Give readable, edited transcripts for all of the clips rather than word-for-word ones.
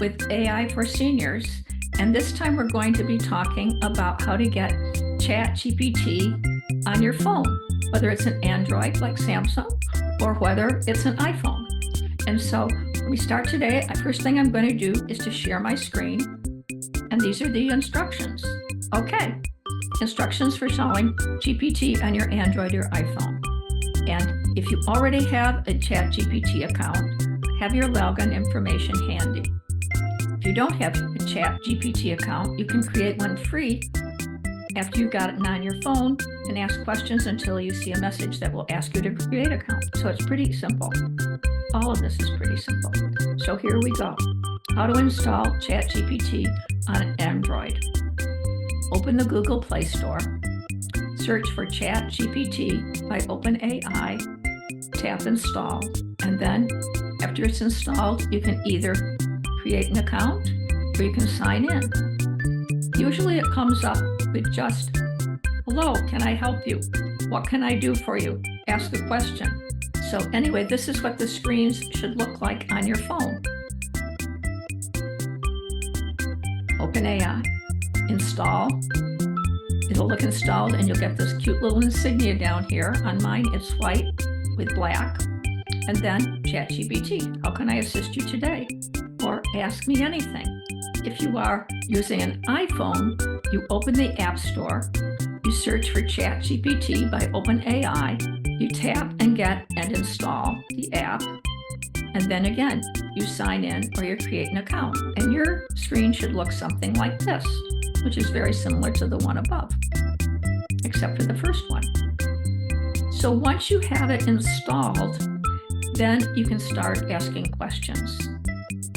with AI for Seniors, and this time we're going to be talking about how to get ChatGPT on your phone, whether it's an Android like Samsung or whether it's an iPhone. And so we start today. First thing I'm going to do is to share my screen, and these are the instructions. Okay, instructions for showing GPT on your Android or iPhone. And if you already have a ChatGPT account, have your login information handy. If you don't have a ChatGPT account, you can create one free after you've got it on your phone and ask questions until you see a message that will ask you to create an account. So it's pretty simple. All of this is pretty simple. So here we go. How to install ChatGPT on an Android. Open the Google Play Store. Search for ChatGPT by OpenAI. Tap Install. And then after it's installed, you can either create an account or you can sign in. Usually it comes up with just, hello, can I help you? What can I do for you? Ask a question. So anyway, this is what the screens should look like on your phone. OpenAI, install. It'll look installed and you'll get this cute little insignia down here. On mine, it's white with black. And then ChatGPT, how can I assist you today? Or ask me anything. If you are using an iPhone, you open the App Store, you search for ChatGPT by OpenAI, you tap and get and install the app, and then again, you sign in or you create an account. And your screen should look something like this, which is very similar to the one above, except for the first one. So once you have it installed, then you can start asking questions.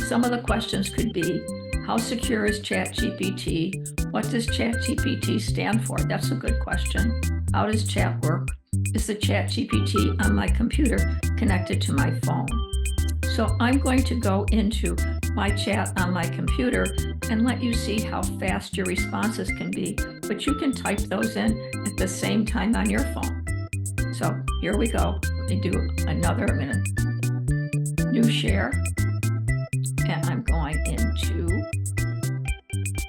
Some of the questions could be, how secure is ChatGPT? What does ChatGPT stand for? That's a good question. How does chat work? Is the ChatGPT on my computer connected to my phone? So I'm going to go into my chat on my computer and let you see how fast your responses can be, but you can type those in at the same time on your phone. So here we go. Let me do another minute. New share. And I'm going into,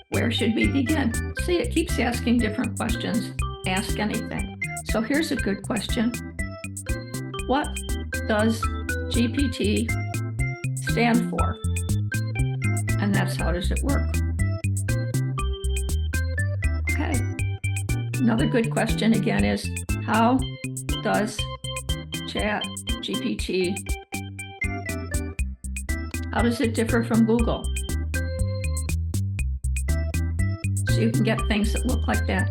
where should we begin? See, it keeps asking different questions. Ask anything. So here's a good question. What does GPT stand for? And that's how does it work? Okay. Another good question again is, how does ChatGPT, how does it differ from Google? So you can get things that look like that.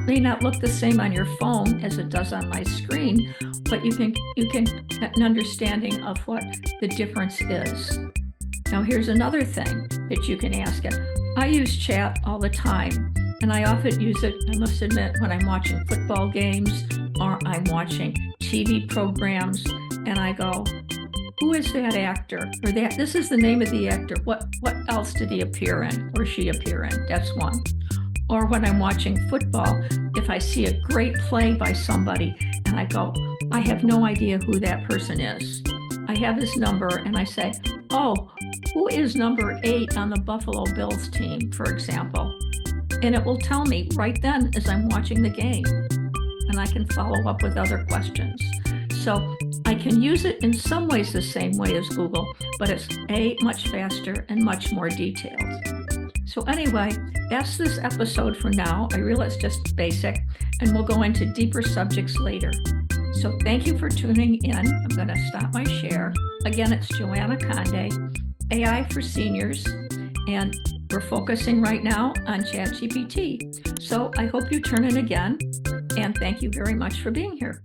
May not look the same on your phone as it does on my screen, but you can get an understanding of what the difference is. Now here's another thing that you can ask it. I use chat all the time, and I often use it, I must admit, when I'm watching football games or I'm watching TV programs, and I go, who is that actor? Or this is the name of the actor. What else did he appear in or she appear in? That's one. Or when I'm watching football, if I see a great play by somebody and I go, I have no idea who that person is. I have his number and I say, oh, who is number 8 on the Buffalo Bills team, for example? And it will tell me right then as I'm watching the game. And I can follow up with other questions. So I can use it in some ways the same way as Google, but it's much faster and much more detailed. So anyway, that's this episode for now. I realize it's just basic, and we'll go into deeper subjects later. So thank you for tuning in. I'm going to stop my share. Again, it's Joanna Conde, AI for Seniors, and we're focusing right now on ChatGPT. So I hope you turn in again, and thank you very much for being here.